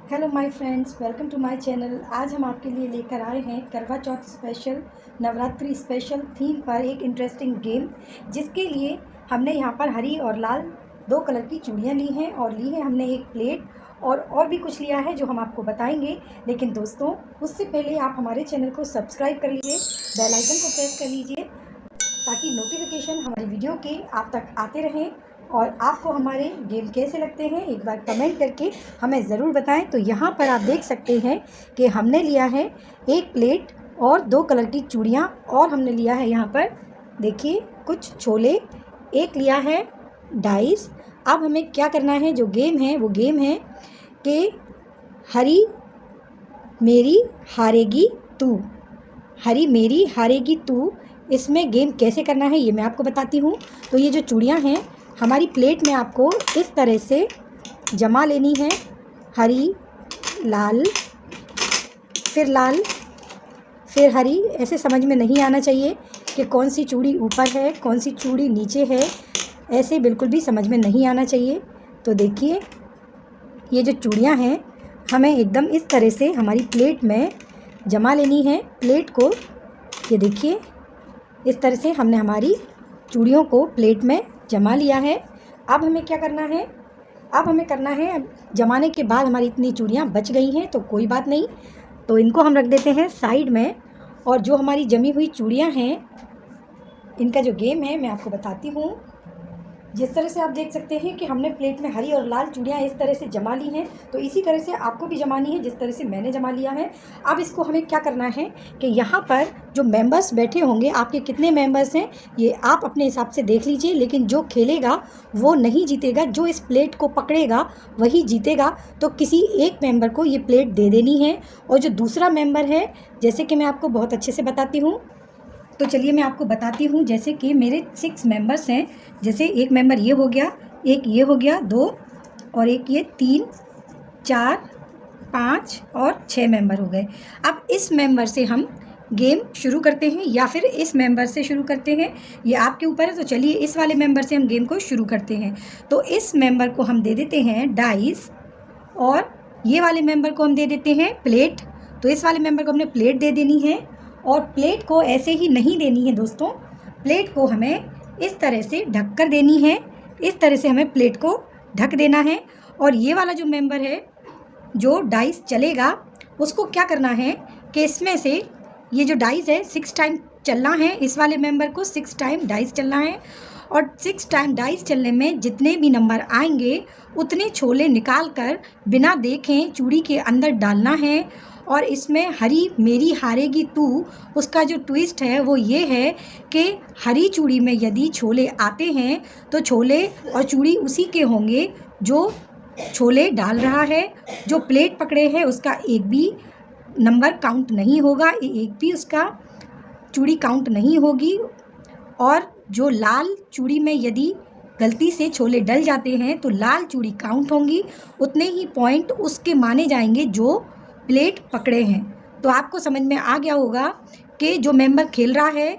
Hello my friends, welcome to my channel. आज हम आपके लिए लेकर आए हैं Karva Chauth special, Navratri special theme पर एक इंटरेस्टिंग गेम, जिसके लिए हमने यहाँ पर हरी और लाल दो कलर की चूड़ियाँ ली हैं और ली है हमने एक प्लेट और भी कुछ लिया है जो हम आपको बताएंगे। लेकिन दोस्तों, उससे पहले आप हमारे चैनल को सब्सक्राइब कर लीजिए, बेल आइकन को प्रेस कर लीजिए ताकि नोटिफिकेशन हमारी वीडियो के आप तक आते रहें। और आपको हमारे गेम कैसे लगते हैं एक बार कमेंट करके हमें ज़रूर बताएं। तो यहाँ पर आप देख सकते हैं कि हमने लिया है एक प्लेट और दो कलर की चूड़ियाँ, और हमने लिया है यहाँ पर देखिए कुछ छोले, एक लिया है डाइस। अब हमें क्या करना है, जो गेम है वो गेम है कि हरी मेरी हारेगी तू, हरी मेरी हारेगी तू। इसमें गेम कैसे करना है ये मैं आपको बताती हूँ। तो ये जो चूड़ियाँ हैं हमारी प्लेट में आपको इस तरह से जमा लेनी है, हरी लाल फिर हरी। ऐसे समझ में नहीं आना चाहिए कि कौन सी चूड़ी ऊपर है कौन सी चूड़ी नीचे है, ऐसे बिल्कुल भी समझ में नहीं आना चाहिए। तो देखिए ये जो चूड़ियाँ हैं हमें एकदम इस तरह से हमारी प्लेट में जमा लेनी है। प्लेट को ये देखिए इस तरह से हमने हमारी चूड़ियों को प्लेट में जमा लिया है। अब हमें क्या करना है, अब हमें करना है, जमाने के बाद हमारी इतनी चूड़ियाँ बच गई हैं तो कोई बात नहीं, तो इनको हम रख देते हैं साइड में। और जो हमारी जमी हुई चूड़ियाँ हैं इनका जो गेम है मैं आपको बताती हूँ। जिस तरह से आप देख सकते हैं कि हमने प्लेट में हरी और लाल चूड़ियाँ इस तरह से जमा ली हैं, तो इसी तरह से आपको भी जमानी है जिस तरह से मैंने जमा लिया है। अब इसको हमें क्या करना है कि यहाँ पर जो मेंबर्स बैठे होंगे, आपके कितने मेंबर्स हैं ये आप अपने हिसाब से देख लीजिए, लेकिन जो खेलेगा वो नहीं जीतेगा, जो इस प्लेट को पकड़ेगा वही जीतेगा। तो किसी एक मेंबर को ये प्लेट दे देनी है, और जो दूसरा मेंबर है, जैसे कि मैं आपको बहुत अच्छे से बताती हूँ, तो चलिए मैं आपको बताती हूँ। जैसे कि मेरे 6 मेंबर्स हैं, जैसे एक मेंबर ये हो गया, एक ये हो गया 2, और एक ये 3 4 5 और 6 मेंबर हो गए। अब इस मेंबर से हम गेम शुरू करते हैं या फिर इस मेंबर से शुरू करते हैं, ये आपके ऊपर है। तो चलिए इस वाले मेंबर से हम गेम को शुरू करते हैं। तो इस मेंबर को हम दे देते हैं डाइस, और ये वाले मेंबर को हम दे देते हैं प्लेट। तो इस वाले मेंबर को हमने प्लेट दे देनी है, और प्लेट को ऐसे ही नहीं देनी है दोस्तों, प्लेट को हमें इस तरह से ढक कर देनी है। इस तरह से हमें प्लेट को ढक देना है। और ये वाला जो मेंबर है जो डाइस चलेगा, उसको क्या करना है कि इसमें से ये जो डाइस है 6 टाइम चलना है। इस वाले मेंबर को 6 टाइम डाइस चलना है, और 6 टाइम डाइस चलने में जितने भी नंबर आएंगे उतने छोले निकाल कर बिना देखे चूड़ी के अंदर डालना है। और इसमें हरी मेरी हारेगी तू, उसका जो ट्विस्ट है वो ये है कि हरी चूड़ी में यदि छोले आते हैं तो छोले और चूड़ी उसी के होंगे जो छोले डाल रहा है। जो प्लेट पकड़े है उसका एक भी नंबर काउंट नहीं होगा, एक भी उसका चूड़ी काउंट नहीं होगी। और जो लाल चूड़ी में यदि गलती से छोले डल जाते हैं तो लाल चूड़ी काउंट होंगी, उतने ही पॉइंट उसके माने जाएंगे जो प्लेट पकड़े हैं। तो आपको समझ में आ गया होगा कि जो मेंबर खेल रहा है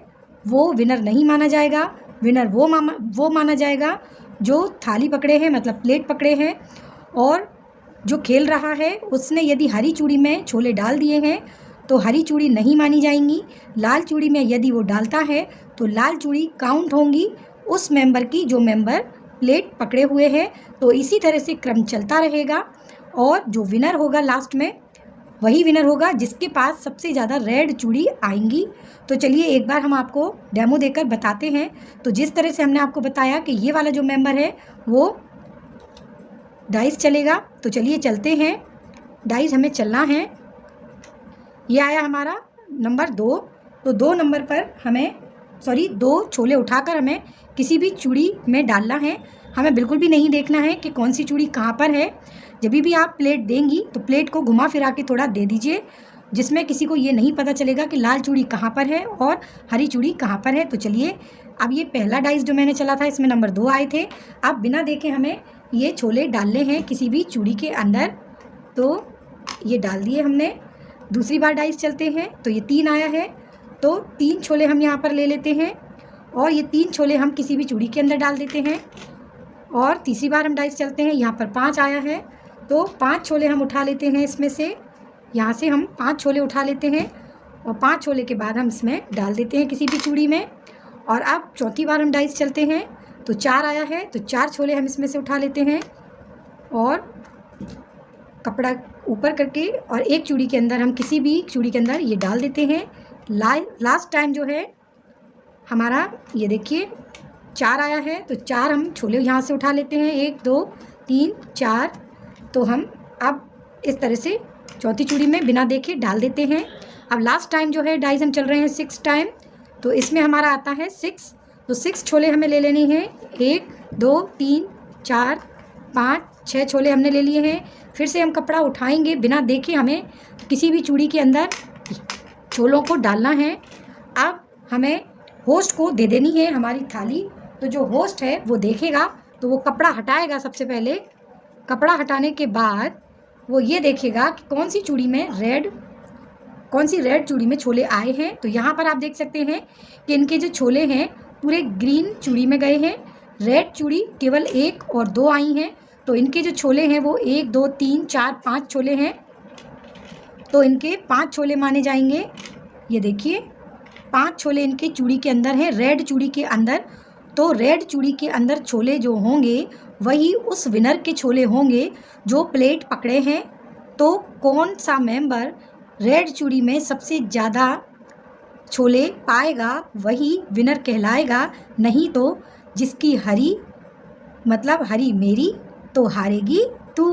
वो विनर नहीं माना जाएगा, विनर वो माना जाएगा जो थाली पकड़े हैं, मतलब प्लेट पकड़े हैं। और जो खेल रहा है उसने यदि हरी चूड़ी में छोले डाल दिए हैं तो हरी चूड़ी नहीं मानी जाएंगी, लाल चूड़ी में यदि वो डालता है तो लाल चूड़ी काउंट होंगी उस मेंबर की जो मेंबर प्लेट पकड़े हुए हैं। तो इसी तरह से क्रम चलता रहेगा, और जो विनर होगा लास्ट में वही विनर होगा जिसके पास सबसे ज़्यादा रेड चूड़ी आएंगी। तो चलिए एक बार हम आपको डेमो देकर बताते हैं। तो जिस तरह से हमने आपको बताया कि ये वाला जो मेंबर है वो डाइस चलेगा, तो चलिए चलते हैं। डाइस हमें चलना है, ये आया हमारा नंबर 2। तो 2 नंबर पर हमें 2 छोले उठाकर हमें किसी भी चूड़ी में डालना है। हमें बिल्कुल भी नहीं देखना है कि कौन सी चूड़ी कहाँ पर है। जब भी आप प्लेट देंगी तो प्लेट को घुमा फिरा के थोड़ा दे दीजिए, जिसमें किसी को ये नहीं पता चलेगा कि लाल चूड़ी कहाँ पर है और हरी चूड़ी कहाँ पर है। तो चलिए अब ये पहला डाइस जो मैंने चला था इसमें नंबर 2 आए थे। अब बिना देखे हमें ये छोले डालने हैं किसी भी चूड़ी के अंदर। तो ये डाल दिए हमने। दूसरी बार डाइस चलते हैं तो ये 3 आया है, तो 3 छोले हम यहाँ पर ले लेते हैं, और ये 3 छोले हम किसी भी चूड़ी के अंदर डाल देते हैं। और तीसरी बार हम डाइस चलते हैं, यहाँ पर 5 आया है, तो 5 छोले हम उठा लेते हैं इसमें से। यहाँ से हम 5 छोले उठा लेते हैं और 5 छोले के बाद हम इसमें डाल देते हैं किसी भी चूड़ी में। और अब चौथी बार हम डाइस चलते हैं तो 4 आया है, तो 4 छोले हम इसमें से उठा लेते हैं और कपड़ा ऊपर करके और एक चूड़ी के अंदर हम किसी भी चूड़ी के अंदर ये डाल देते हैं। लास्ट टाइम जो है हमारा ये देखिए 4 आया है, तो 4 हम छोले यहाँ से उठा लेते हैं, 1 2 3 4। तो हम अब इस तरह से चौथी चूड़ी में बिना देखे डाल देते हैं। अब लास्ट टाइम जो है डाइस हम चल रहे हैं 6 टाइम, तो इसमें हमारा आता है 6। तो 6 छोले हमें ले लेने हैं, 1 2 3 4 5 6 छोले हमने ले लिए हैं। फिर से हम कपड़ा उठाएंगे बिना देखे, हमें किसी भी चूड़ी के अंदर छोलों को डालना है। अब हमें होस्ट को दे देनी है हमारी थाली, तो जो होस्ट है वो देखेगा तो वो कपड़ा हटाएगा। सबसे पहले कपड़ा हटाने के बाद वो ये देखेगा कि कौन सी रेड चूड़ी में छोले आए हैं। तो यहाँ पर आप देख सकते हैं कि इनके जो छोले हैं पूरे ग्रीन चूड़ी में गए हैं, रेड चूड़ी केवल 1 और 2 आई हैं। तो इनके जो छोले हैं वो 1 2 3 4 5 छोले हैं, तो इनके 5 छोले माने जाएंगे। ये देखिए 5 छोले इनके चूड़ी के अंदर हैं, रेड चूड़ी के अंदर। तो रेड चूड़ी के अंदर छोले जो होंगे वही उस विनर के छोले होंगे जो प्लेट पकड़े हैं। तो कौन सा मेंबर रेड चूड़ी में सबसे ज़्यादा छोले पाएगा वही विनर कहलाएगा। नहीं तो जिसकी हरी मतलब हरी मेरी तो हारेगी तू।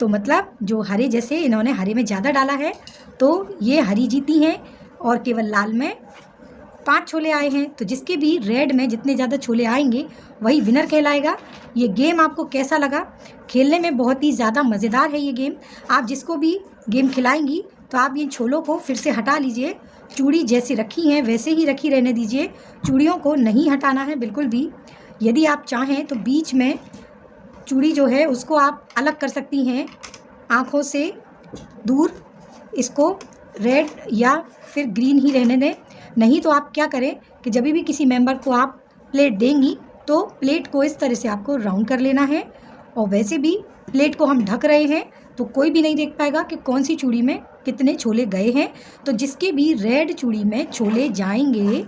तो मतलब जो हरे, जैसे इन्होंने हरे में ज़्यादा डाला है तो ये हरी जीती हैं और केवल लाल में 5 छोले आए हैं। तो जिसके भी रेड में जितने ज़्यादा छोले आएंगे वही विनर कहलाएगा। ये गेम आपको कैसा लगा? खेलने में बहुत ही ज़्यादा मज़ेदार है ये गेम। आप जिसको भी गेम खिलाएंगी तो आप इन छोलों को फिर से हटा लीजिए, चूड़ी जैसी रखी हैं वैसे ही रखी रहने दीजिए, चूड़ियों को नहीं हटाना है बिल्कुल भी। यदि आप चाहें तो बीच में चूड़ी जो है उसको आप अलग कर सकती हैं आँखों से दूर, इसको रेड या फिर ग्रीन ही रहने दें। नहीं तो आप क्या करें कि जब भी किसी मेंबर को आप प्लेट देंगी तो प्लेट को इस तरह से आपको राउंड कर लेना है। और वैसे भी प्लेट को हम ढक रहे हैं तो कोई भी नहीं देख पाएगा कि कौन सी चूड़ी में कितने छोले गए हैं। तो जिसके भी रेड चूड़ी में छोले जाएंगे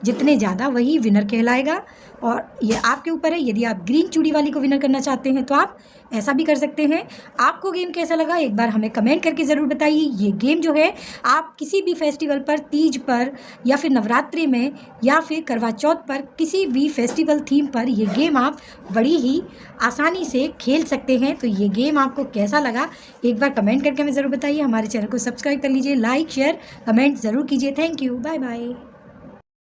जितने ज़्यादा वही विनर कहलाएगा। और ये आपके ऊपर है, यदि आप ग्रीन चूड़ी वाली को विनर करना चाहते हैं तो आप ऐसा भी कर सकते हैं। आपको गेम कैसा लगा एक बार हमें कमेंट करके ज़रूर बताइए। ये गेम जो है आप किसी भी फेस्टिवल पर, तीज पर या फिर नवरात्रि में या फिर करवा चौथ पर, किसी भी फेस्टिवल थीम पर ये गेम आप बड़ी ही आसानी से खेल सकते हैं। तो ये गेम आपको कैसा लगा एक बार कमेंट करके हमें ज़रूर बताइए। हमारे चैनल को सब्सक्राइब कर लीजिए, लाइक शेयर कमेंट ज़रूर कीजिए। Thank you, bye bye.